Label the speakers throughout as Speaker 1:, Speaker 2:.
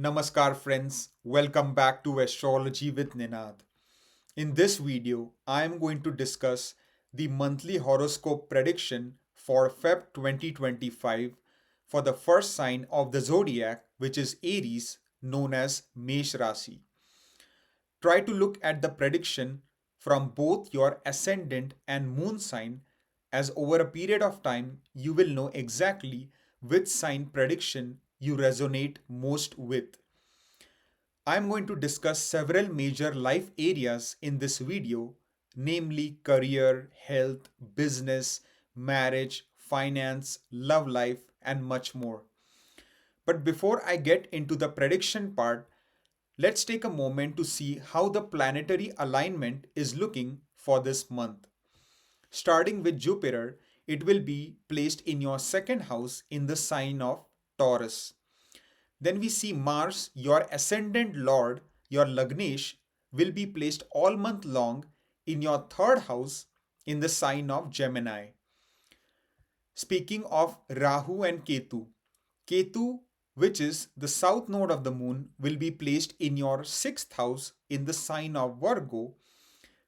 Speaker 1: Namaskar friends, welcome back to Astrology with Ninad. In this video, I am going to discuss the monthly horoscope prediction for Feb 2025 for the first sign of the zodiac, which is Aries, known as Mesh Rasi. Try to look at the prediction from both your ascendant and moon sign, as over a period of time you will know exactly which sign prediction you resonate most with. I am going to discuss several major life areas in this video, namely career, health, business, marriage, finance, love life, and much more. But before I get into the prediction part, let's take a moment to see how the planetary alignment is looking for this month. Starting with Jupiter, it will be placed in your second house in the sign of Taurus. Then we see Mars, your ascendant lord, your Lagnesh, will be placed all month long in your third house in the sign of Gemini. Speaking of Rahu and Ketu, Ketu, which is the south node of the moon, will be placed in your sixth house in the sign of Virgo.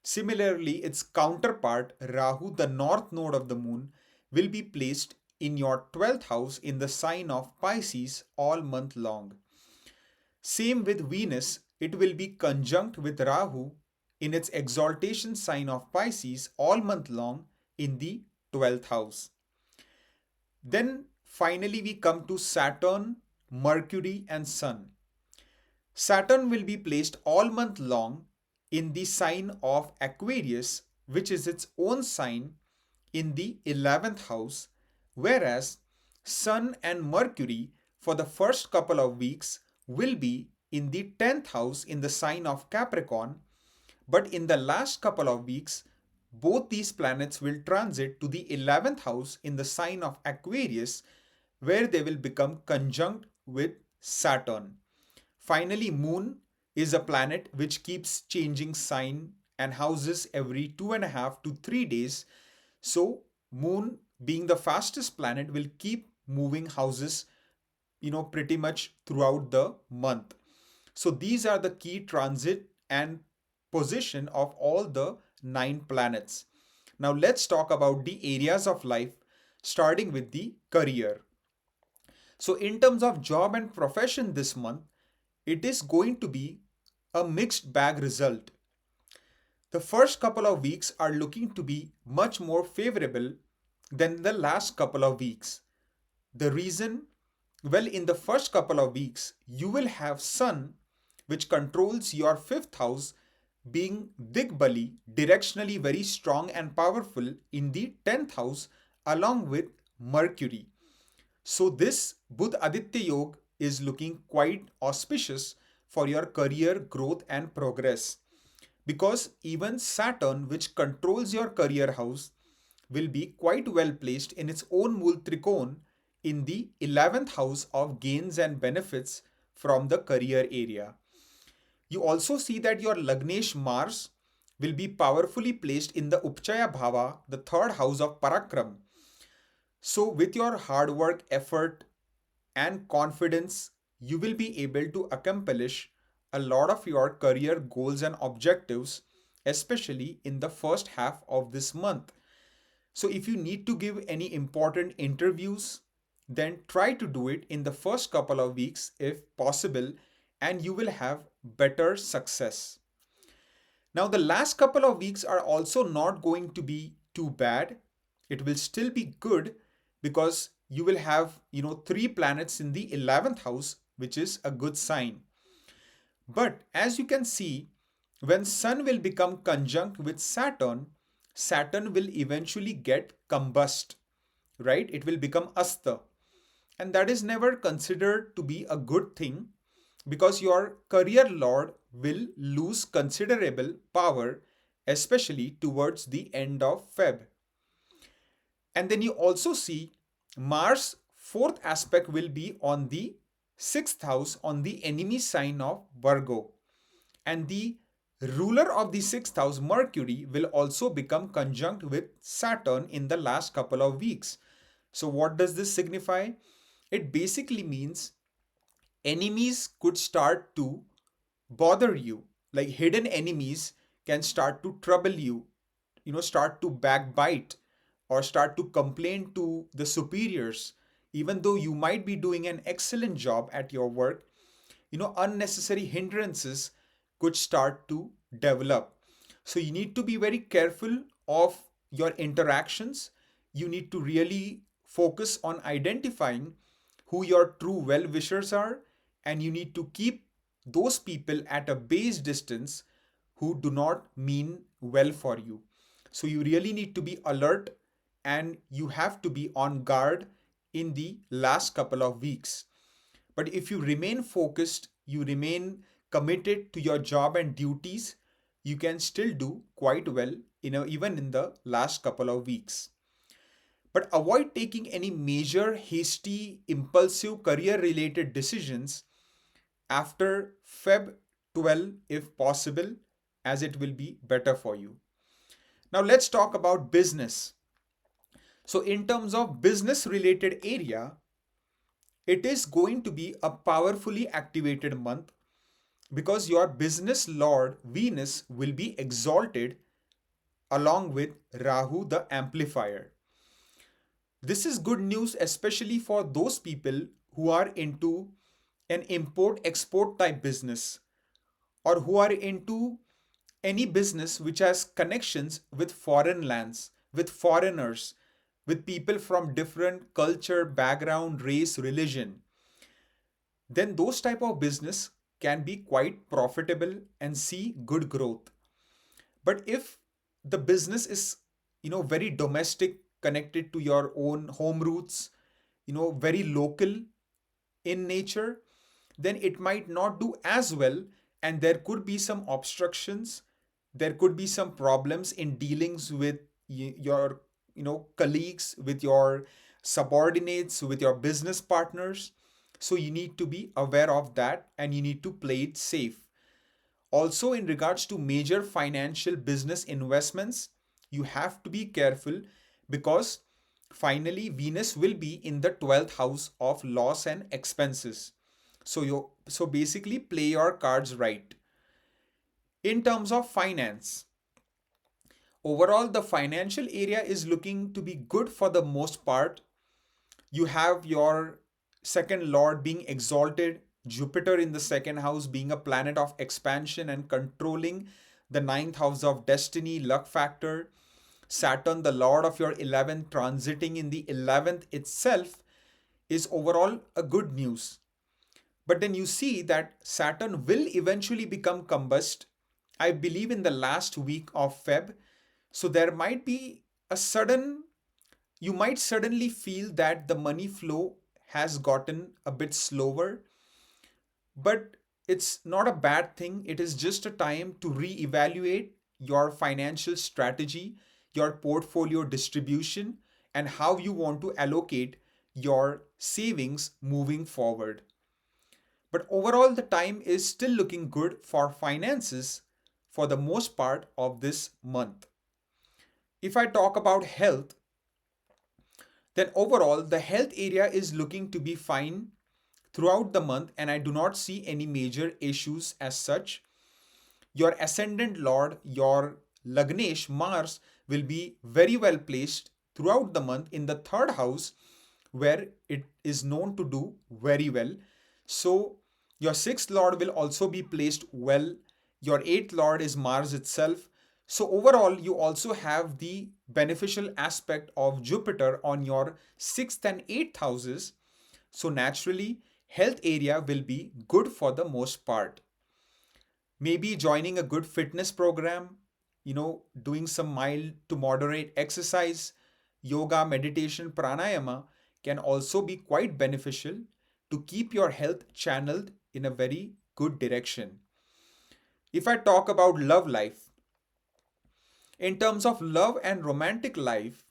Speaker 1: Similarly, its counterpart, Rahu, the north node of the moon, will be placed in your 12th house in the sign of Pisces all month long. Same with Venus, it will be conjunct with Rahu in its exaltation sign of Pisces all month long in the 12th house. Then finally we come to Saturn, Mercury and Sun. Saturn will be placed all month long in the sign of Aquarius, which is its own sign in the 11th house, whereas Sun and Mercury for the first couple of weeks will be in the 10th house in the sign of Capricorn, but in the last couple of weeks, both these planets will transit to the 11th house in the sign of Aquarius, where they will become conjunct with Saturn. Finally, Moon is a planet which keeps changing sign and houses every 2.5 to 3 days. So, Moon, being the fastest planet, will keep moving houses, pretty much throughout the month. So, these are the key transit and position of all the 9 planets. Now, let's talk about the areas of life, starting with the career. So, in terms of job and profession this month, it is going to be a mixed bag result. The first couple of weeks are looking to be much more favorable than the last couple of weeks. The reason? Well, in the first couple of weeks, you will have Sun, which controls your fifth house, being Digbali, directionally very strong and powerful in the 10th house, along with Mercury. So, this Budh Aditya Yoga is looking quite auspicious for your career growth and progress, because even Saturn, which controls your career house, will be quite well placed in its own Mool Trikon in the 11th house of gains and benefits from the career area. You also see that your Lagnesh Mars will be powerfully placed in the Upchaya Bhava, the third house of Parakram. So, with your hard work, effort, and confidence, you will be able to accomplish a lot of your career goals and objectives, especially in the first half of this month. So, if you need to give any important interviews, then try to do it in the first couple of weeks if possible, and you will have better success. Now, the last couple of weeks are also not going to be too bad. It will still be good because you will have, 3 planets in the 11th house, which is a good sign. But as you can see, when Sun will become conjunct with Saturn, Saturn will eventually get combust, right? It will become Asta. And that is never considered to be a good thing, because your career lord will lose considerable power, especially towards the end of Feb. And then you also see Mars' fourth aspect will be on the sixth house on the enemy sign of Virgo. And the ruler of the sixth house, Mercury, will also become conjunct with Saturn in the last couple of weeks. So, what does this signify? It basically means Enemies could start to bother you. Like hidden enemies can start to trouble you, start to backbite or start to complain to the superiors, even though you might be doing an excellent job at your work. Unnecessary hindrances could start to develop. So you need to be very careful of your interactions. You need to really focus on identifying who your true well wishers are, and you need to keep those people at a base distance who do not mean well for you. So you really need to be alert, and you have to be on guard in the last couple of weeks. But if you remain focused, you remain committed to your job and duties, you can still do quite well, even in the last couple of weeks. But avoid taking any major, hasty, impulsive career related decisions after Feb 12 if possible, as it will be better for you. Now let's talk about business. So in terms of business related area, it is going to be a powerfully activated month because your business lord Venus will be exalted along with Rahu the amplifier. This is good news, especially for those people who are into an import export type business, or who are into any business which has connections with foreign lands, with foreigners, with people from different culture, background, race, religion. Then those type of business can be quite profitable and see good growth. But if the business is, very domestic, connected to your own home roots, very local in nature, then it might not do as well, and there could be some obstructions. There could be some problems in dealings with your, colleagues, with your subordinates, with your business partners. So you need to be aware of that, and you need to play it safe. Also, in regards to major financial business investments, you have to be careful because finally Venus will be in the 12th house of loss and expenses. So basically play your cards right. In terms of finance, overall the financial area is looking to be good for the most part. You have your second lord being exalted, Jupiter in the second house being a planet of expansion and controlling the ninth house of destiny, luck factor. Saturn, the lord of your 11th, transiting in the 11th itself is overall a good news. But then you see that Saturn will eventually become combust, I believe, in the last week of Feb. So there might be a sudden, you might suddenly feel that the money flow has gotten a bit slower, but it's not a bad thing. It is just a time to re-evaluate your financial strategy, your portfolio distribution, and how you want to allocate your savings moving forward. But overall, the time is still looking good for finances for the most part of this month. If I talk about health, then overall, the health area is looking to be fine throughout the month, and I do not see any major issues as such. Your ascendant lord, your Lagnesh, Mars, will be very well placed throughout the month in the third house, where it is known to do very well. So, your sixth lord will also be placed well. Your eighth lord is Mars itself. So, overall, you also have the beneficial aspect of Jupiter on your sixth and eighth houses. So, naturally, health area will be good for the most part. Maybe joining a good fitness program, doing some mild to moderate exercise, yoga, meditation, pranayama can also be quite beneficial to keep your health channeled in a very good direction. If I talk about love life, in terms of love and romantic life,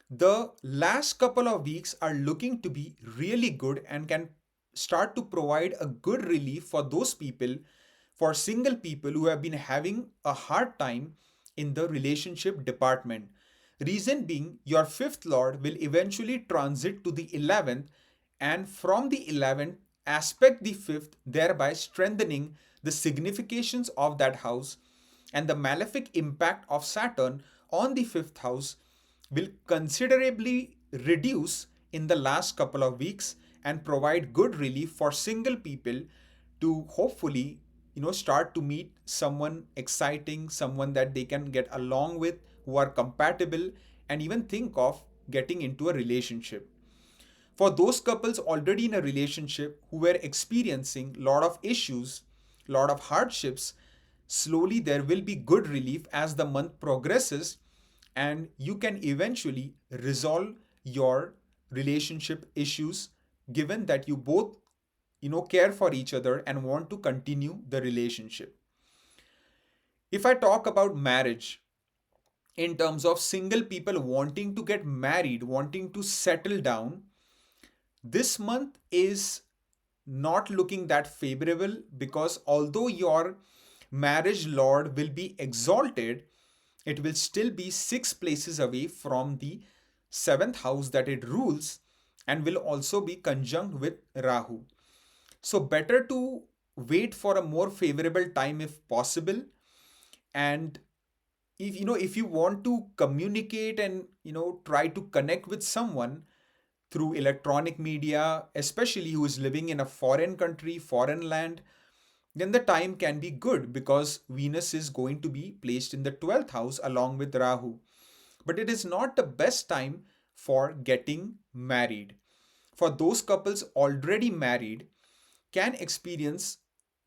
Speaker 1: the last couple of weeks are looking to be really good and can start to provide a good relief for those people, for single people who have been having a hard time in the relationship department. Reason being, your fifth lord will eventually transit to the 11th, and from the 11th, aspect the fifth, thereby strengthening the significations of that house, and the malefic impact of Saturn on the fifth house will considerably reduce in the last couple of weeks and provide good relief for single people to hopefully start to meet someone exciting, someone that they can get along with, who are compatible, and even think of getting into a relationship. For those couples already in a relationship who were experiencing a lot of issues, lot of hardships, slowly there will be good relief as the month progresses, and you can eventually resolve your relationship issues, given that you both care for each other and want to continue the relationship. If I talk about marriage in terms of single people wanting to get married, wanting to settle down, this month is not looking that favorable, because although your marriage lord will be exalted, it will still be 6 places away from the seventh house that it rules, and will also be conjunct with Rahu. So better to wait for a more favorable time if possible. And if you want to communicate and try to connect with someone through electronic media, especially who is living in a foreign country, foreign land, then the time can be good because Venus is going to be placed in the 12th house along with Rahu. But it is not the best time for getting married. For those couples already married, can experience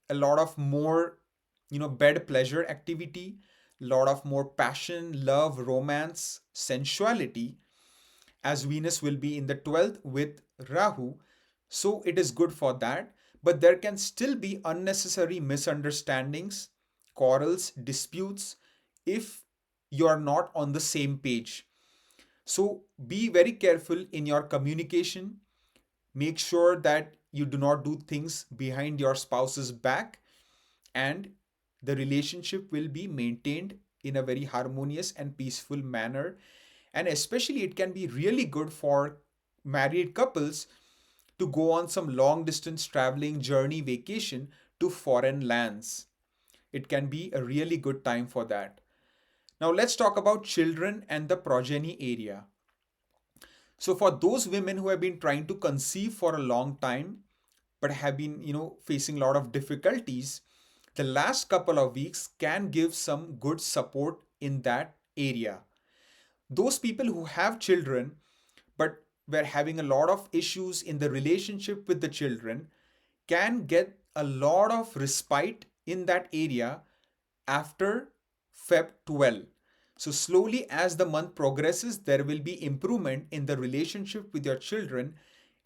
Speaker 1: a lot of more bed pleasure activity, a lot of more passion, love, romance, sensuality, as Venus will be in the 12th with Rahu. So it is good for that. But there can still be unnecessary misunderstandings, quarrels, disputes if you are not on the same page. So be very careful in your communication. Make sure that you do not do things behind your spouse's back, and the relationship will be maintained in a very harmonious and peaceful manner. And especially, it can be really good for married couples to go on some long distance traveling journey vacation to foreign lands. It can be a really good time for that. Now, let's talk about children and the progeny area. So, for those women who have been trying to conceive for a long time but have been, facing a lot of difficulties, the last couple of weeks can give some good support in that area. Those people who have children but were having a lot of issues in the relationship with the children can get a lot of respite in that area after Feb 12. So, slowly as the month progresses, there will be improvement in the relationship with your children,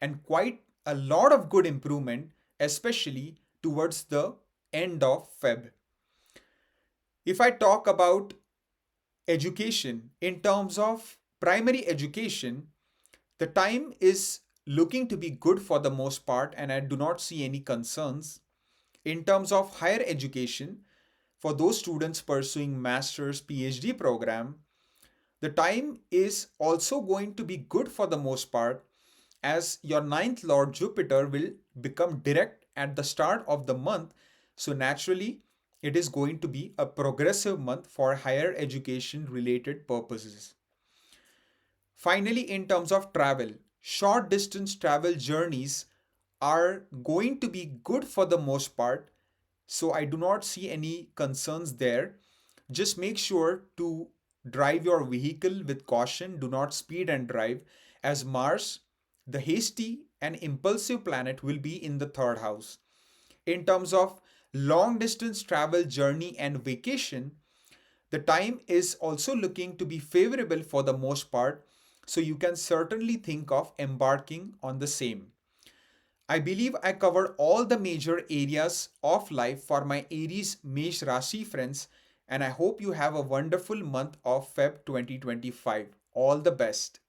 Speaker 1: and quite a lot of good improvement, especially towards the end of Feb. If I talk about education in terms of primary education, the time is looking to be good for the most part, and I do not see any concerns. In terms of higher education, for those students pursuing master's PhD program, the time is also going to be good for the most part, as your ninth lord Jupiter will become direct at the start of the month. So naturally, it is going to be a progressive month for higher education related purposes. Finally, in terms of travel, short distance travel journeys are going to be good for the most part. So I do not see any concerns there. Just make sure to drive your vehicle with caution. Do not speed and drive, as Mars, the hasty and impulsive planet, will be in the third house. In terms of long distance travel journey and vacation, the time is also looking to be favorable for the most part, so you can certainly think of embarking on the same. I believe I covered all the major areas of life for my Aries Mesh Rashi friends, and I hope you have a wonderful month of Feb 2025. All the best.